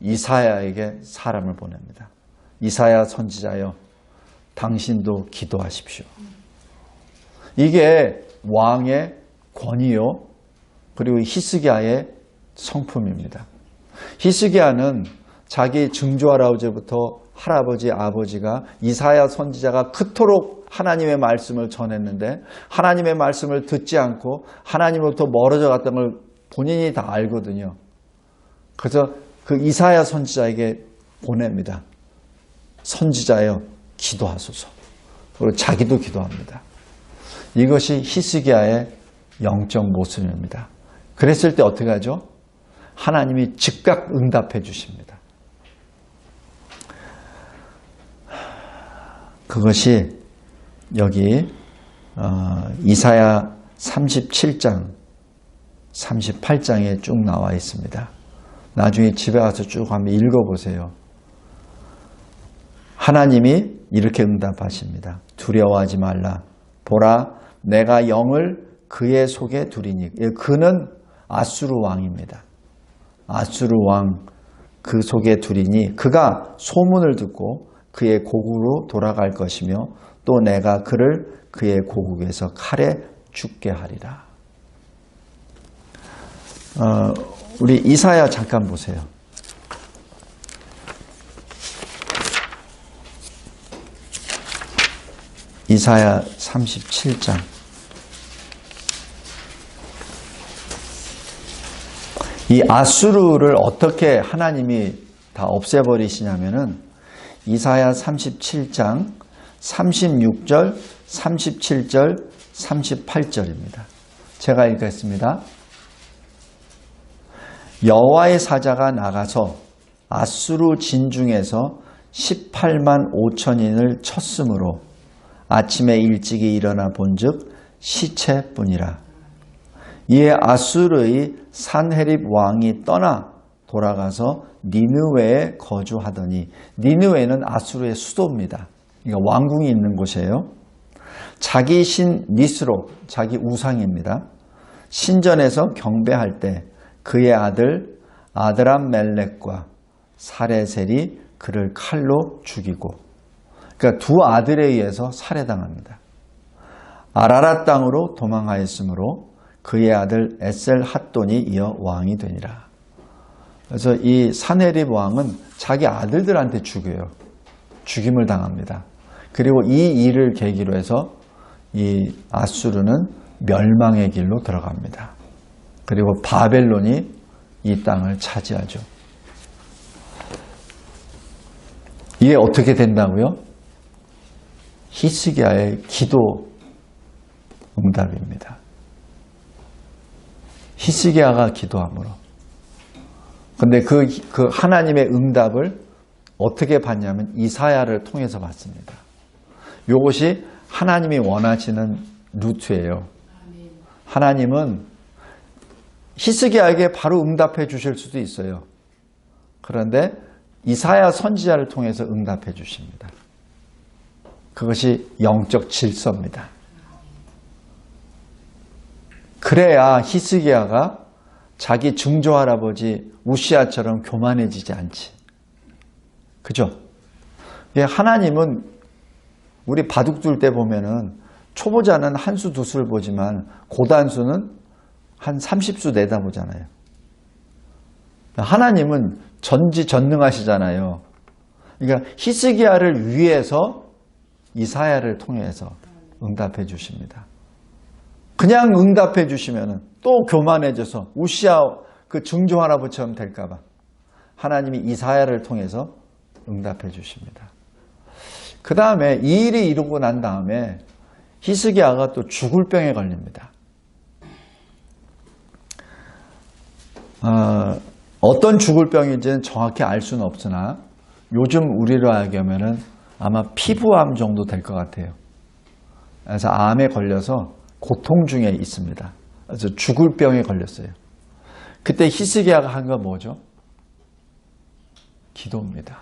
이사야에게 사람을 보냅니다. 이사야 선지자여, 당신도 기도하십시오. 이게 왕의 권위요. 그리고 히스기야의 성품입니다. 히스기야는 자기 증조 할아버지부터 할아버지, 아버지가 이사야 선지자가 그토록 하나님의 말씀을 전했는데 하나님의 말씀을 듣지 않고 하나님으로부터 멀어져 갔던 걸 본인이 다 알거든요. 그래서 그 이사야 선지자에게 보냅니다. 선지자여 기도하소서. 그리고 자기도 기도합니다. 이것이 히스기야의 영적 모습입니다. 그랬을 때 어떻게 하죠? 하나님이 즉각 응답해 주십니다. 그것이 여기 이사야 37장, 38장에 쭉 나와 있습니다. 나중에 집에 가서 쭉 한번 읽어보세요. 하나님이 이렇게 응답하십니다. 두려워하지 말라. 보라, 내가 영을 그의 속에 두리니. 그는 아수르 왕입니다. 아수르 왕 그 속에 두리니 그가 소문을 듣고 그의 고국으로 돌아갈 것이며 또 내가 그를 그의 고국에서 칼에 죽게 하리라. 우리 이사야 잠깐 보세요. 이사야 37장. 이 아수르를 어떻게 하나님이 다 없애버리시냐면은 이사야 37장 36절, 37절, 38절입니다. 제가 읽겠습니다. 여호와의 사자가 나가서 아수르 진중에서 18만 5천인을 쳤으므로 아침에 일찍이 일어나 본즉 시체뿐이라. 이에 아수르의 산헤립 왕이 떠나 돌아가서 니느웨에 거주하더니, 니느웨는 아수르의 수도입니다. 그러니까 왕궁이 있는 곳이에요. 자기 신 니스로, 자기 우상입니다. 신전에서 경배할 때 그의 아들 아드람멜렉과 사레셀이 그를 칼로 죽이고, 그러니까 두 아들에 의해서 살해당합니다. 아라랏 땅으로 도망하였으므로 그의 아들 에셀 핫돈이 이어 왕이 되니라. 그래서 이 사네립 왕은 자기 아들들한테 죽여요. 죽임을 당합니다. 그리고 이 일을 계기로 해서 이 아수르는 멸망의 길로 들어갑니다. 그리고 바벨론이 이 땅을 차지하죠. 이게 어떻게 된다고요? 히스기야의 기도 응답입니다. 히스기야가 기도함으로. 근데 그 하나님의 응답을 어떻게 받냐면 이사야를 통해서 받습니다. 이것이 하나님이 원하시는 루트예요. 하나님은 히스기야에게 바로 응답해 주실 수도 있어요. 그런데 이사야 선지자를 통해서 응답해 주십니다. 그것이 영적 질서입니다. 그래야 히스기야가 자기 증조 할아버지 우시야처럼 교만해지지 않지. 그죠? 하나님은 우리 바둑 둘 때 보면은 초보자는 한 수 두 수를 보지만 고단수는 한 30수 내다보잖아요. 하나님은 전지전능하시잖아요. 그러니까 히스기야를 위해서 이사야를 통해서 응답해 주십니다. 그냥 응답해 주시면 또 교만해져서 우시야 그 증조 할아버지처럼 될까봐 하나님이 이사야를 통해서 응답해 주십니다. 그 다음에 이 일이 이루고 난 다음에 히스기야가 또 죽을 병에 걸립니다. 어떤 죽을 병인지는 정확히 알 수는 없으나 요즘 우리로 하면은 아마 피부암 정도 될 것 같아요. 그래서 암에 걸려서 고통 중에 있습니다. 그래서 죽을 병에 걸렸어요. 그때 히스기야가 한 건 뭐죠? 기도입니다.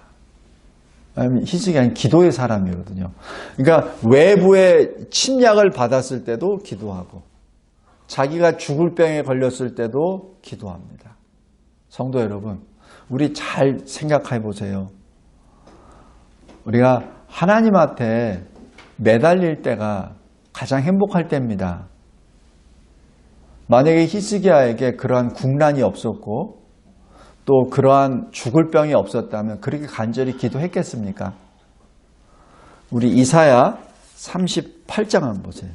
히스기야는 기도의 사람이거든요. 그러니까 외부의 침략을 받았을 때도 기도하고 자기가 죽을 병에 걸렸을 때도 기도합니다. 성도 여러분, 우리 잘 생각해 보세요. 우리가 하나님한테 매달릴 때가 가장 행복할 때입니다. 만약에 히스기야에게 그러한 국난이 없었고 또 그러한 죽을 병이 없었다면 그렇게 간절히 기도했겠습니까? 우리 이사야 38장 한번 보세요.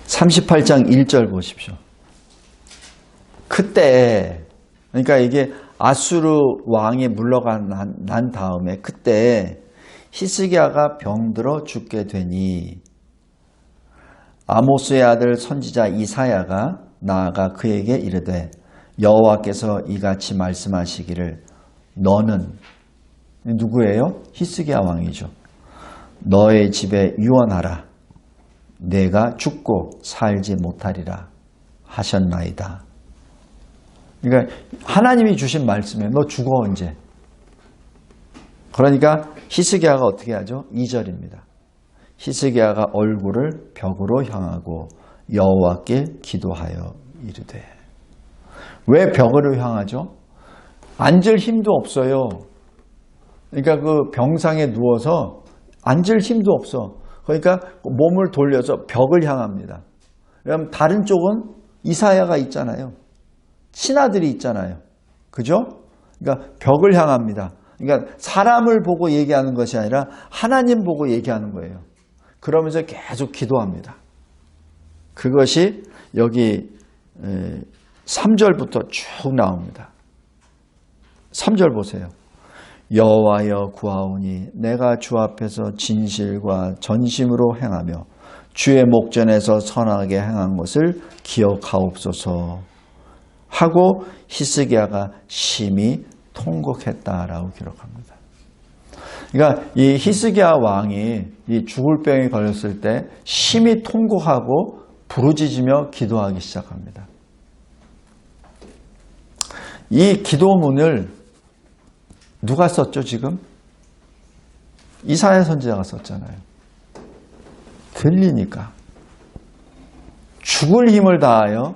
38장 1절 보십시오. 그때, 그러니까 이게 아수르 왕이 물러간 난 다음에 그때 히스기야가 병들어 죽게 되니 아모스의 아들 선지자 이사야가 나아가 그에게 이르되 여호와께서 이같이 말씀하시기를 너는 누구예요? 히스기야 왕이죠. 너의 집에 유언하라. 내가 죽고 살지 못하리라 하셨나이다. 그러니까 하나님이 주신 말씀이에요. 너 죽어 언제? 그러니까 히스기야가 어떻게 하죠? 2절입니다. 히스기야가 얼굴을 벽으로 향하고 여호와께 기도하여 이르되. 왜 벽으로 향하죠? 앉을 힘도 없어요. 그러니까 그 병상에 누워서 앉을 힘도 없어. 그러니까 몸을 돌려서 벽을 향합니다. 그럼 다른 쪽은 이사야가 있잖아요. 친아들이 있잖아요. 그죠? 그러니까 벽을 향합니다. 그러니까 사람을 보고 얘기하는 것이 아니라 하나님 보고 얘기하는 거예요. 그러면서 계속 기도합니다. 그것이 여기 3절부터 쭉 나옵니다. 3절 보세요. 여호와여 구하오니 내가 주 앞에서 진실과 전심으로 행하며 주의 목전에서 선하게 행한 것을 기억하옵소서 하고 히스기야가 심히 통곡했다라고 기록합니다. 그러니까 이 히스기야 왕이 이 죽을 병에 걸렸을 때 심히 통곡하고 부르짖으며 기도하기 시작합니다. 이 기도문을 누가 썼죠, 지금? 이사야 선지자가 썼잖아요. 들리니까. 죽을 힘을 다하여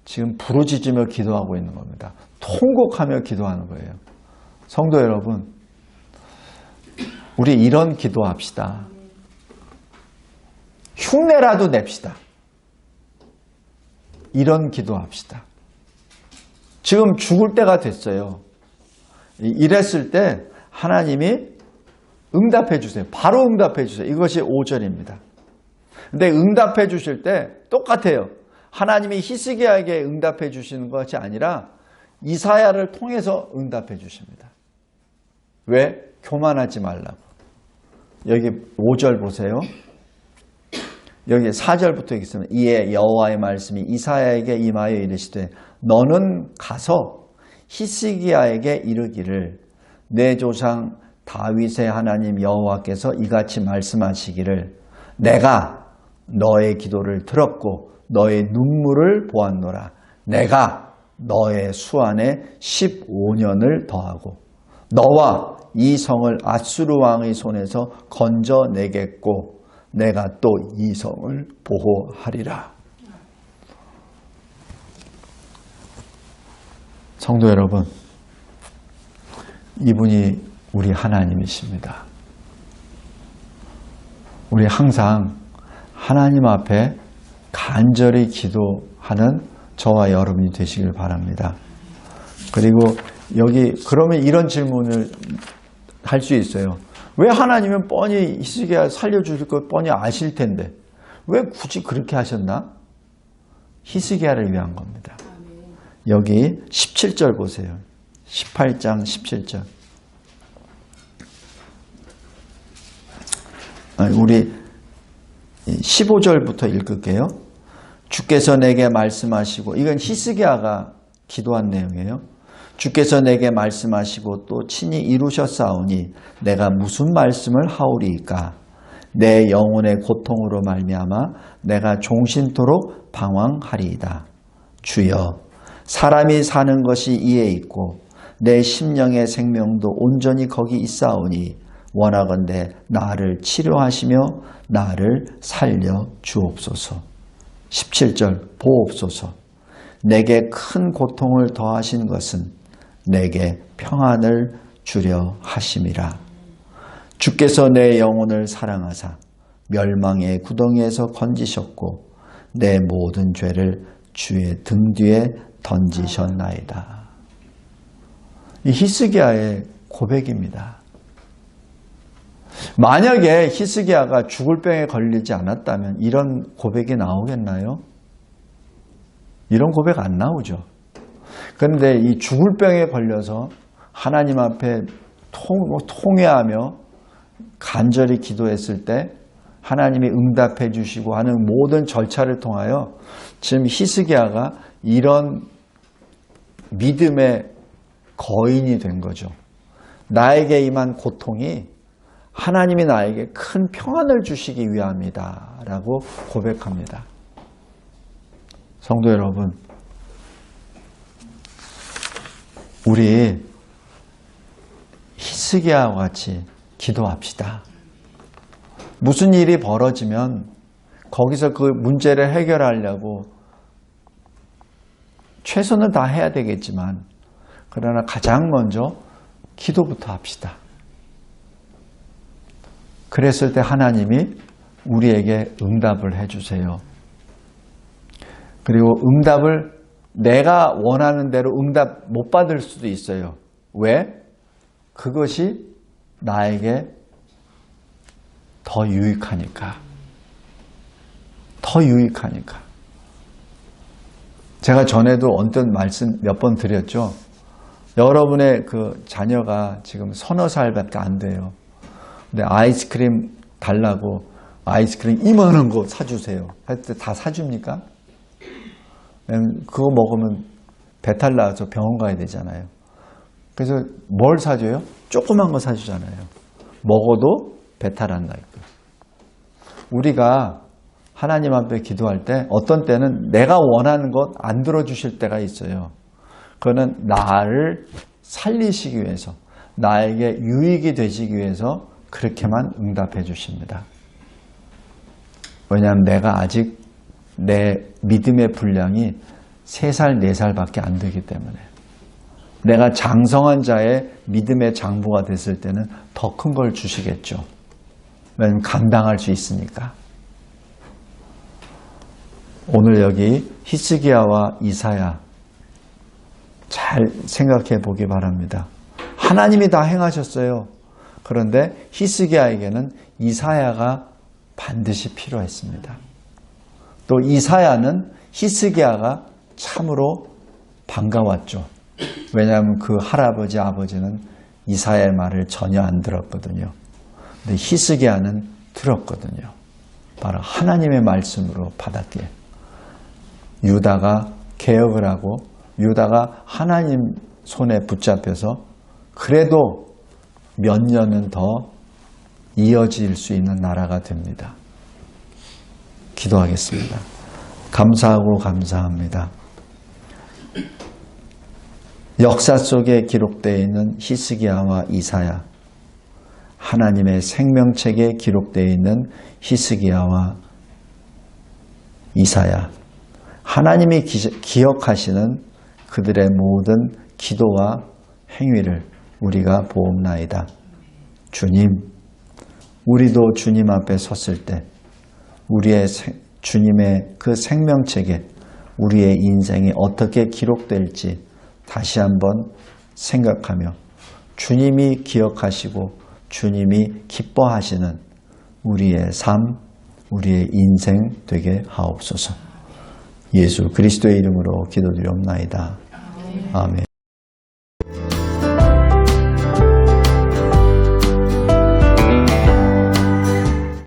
지금 부르짖으며 기도하고 있는 겁니다. 통곡하며 기도하는 거예요. 성도 여러분, 우리 이런 기도합시다. 흉내라도 냅시다. 이런 기도합시다. 지금 죽을 때가 됐어요. 이랬을 때 하나님이 응답해 주세요. 바로 응답해 주세요. 이것이 5절입니다. 근데 응답해 주실 때 똑같아요. 하나님이 히스기야에게 응답해 주시는 것이 아니라 이사야를 통해서 응답해 주십니다. 왜? 교만하지 말라고. 여기 5절 보세요. 여기 4절부터 있습니다. 이에 여호와의 말씀이 이사야에게 임하여 이르시되 너는 가서 히스기야에게 이르기를 내 조상 다윗의 하나님 여호와께서 이같이 말씀하시기를 내가 너의 기도를 들었고 너의 눈물을 보았노라. 내가 너의 수 안에 15년을 더하고 너와 이 성을 아수르 왕의 손에서 건져내겠고 내가 또 이 성을 보호하리라. 성도 여러분, 이분이 우리 하나님이십니다. 우리 항상 하나님 앞에 간절히 기도하는 저와 여러분이 되시길 바랍니다. 그리고 여기 그러면 이런 질문을 할 수 있어요. 왜 하나님은 뻔히 히스기야 살려주실 걸 뻔히 아실 텐데 왜 굳이 그렇게 하셨나? 히스기야를 위한 겁니다. 여기 17절 보세요. 18장 17절. 우리 15절부터 읽을게요. 주께서 내게 말씀하시고, 이건 히스기야가 기도한 내용이에요. 주께서 내게 말씀하시고 또 친히 이루셨사오니 내가 무슨 말씀을 하오리이까? 내 영혼의 고통으로 말미암아 내가 종신토록 방황하리이다. 주여, 사람이 사는 것이 이에 있고 내 심령의 생명도 온전히 거기 있사오니 원하건대 나를 치료하시며 나를 살려 주옵소서. 17절 보옵소서. 내게 큰 고통을 더하신 것은 내게 평안을 주려 하심이라. 주께서 내 영혼을 사랑하사 멸망의 구덩이에서 건지셨고 내 모든 죄를 주의 등 뒤에 던지셨나이다. 이 히스기야의 고백입니다. 만약에 히스기야가 죽을 병에 걸리지 않았다면 이런 고백이 나오겠나요? 이런 고백 안 나오죠. 그런데 이 죽을 병에 걸려서 하나님 앞에 통회하며 간절히 기도했을 때 하나님이 응답해 주시고 하는 모든 절차를 통하여 지금 히스기야가 이런 믿음의 거인이 된 거죠. 나에게 임한 고통이 하나님이 나에게 큰 평안을 주시기 위함이다 라고 고백합니다. 성도 여러분, 우리 히스기야와 같이 기도합시다. 무슨 일이 벌어지면 거기서 그 문제를 해결하려고 최선을 다해야 되겠지만 그러나 가장 먼저 기도부터 합시다. 그랬을 때 하나님이 우리에게 응답을 해주세요. 그리고 응답을 내가 원하는 대로 응답 못 받을 수도 있어요. 왜? 그것이 나에게 더 유익하니까. 더 유익하니까. 제가 전에도 언뜻 말씀 몇 번 드렸죠. 여러분의 그 자녀가 지금 서너 살밖에 안 돼요. 근데 아이스크림 달라고 아이스크림 이만한 거 사주세요. 할 때 다 사줍니까? 그거 먹으면 배탈 나서 병원 가야 되잖아요. 그래서 뭘 사줘요? 조그만 거 사주잖아요. 먹어도 배탈 안 나게끔. 우리가 하나님 앞에 기도할 때 어떤 때는 내가 원하는 것 안 들어주실 때가 있어요. 그거는 나를 살리시기 위해서, 나에게 유익이 되시기 위해서 그렇게만 응답해 주십니다. 왜냐하면 내가 아직 내 믿음의 분량이 3살, 4살밖에 안 되기 때문에. 내가 장성한 자의 믿음의 장부가 됐을 때는 더 큰 걸 주시겠죠. 왜냐하면 감당할 수 있으니까. 오늘 여기 히스기야와 이사야 잘 생각해 보기 바랍니다. 하나님이 다 행하셨어요. 그런데 히스기야에게는 이사야가 반드시 필요했습니다. 또 이사야는 히스기야가 참으로 반가웠죠. 왜냐하면 그 할아버지, 아버지는 이사야의 말을 전혀 안 들었거든요. 근데 히스기야는 들었거든요. 바로 하나님의 말씀으로 받았기에. 유다가 개혁을 하고 유다가 하나님 손에 붙잡혀서 그래도 몇 년은 더 이어질 수 있는 나라가 됩니다. 기도하겠습니다. 감사하고 감사합니다. 역사 속에 기록되어 있는 히스기야와 이사야, 하나님의 생명책에 기록되어 있는 히스기야와 이사야, 하나님이 기억하시는 그들의 모든 기도와 행위를 우리가 보옵나이다. 주님, 우리도 주님 앞에 섰을 때 우리의 주님의 그 생명책에 우리의 인생이 어떻게 기록될지 다시 한번 생각하며 주님이 기억하시고 주님이 기뻐하시는 우리의 삶, 우리의 인생 되게 하옵소서. 예수 그리스도의 이름으로 기도드리옵나이다. 아멘.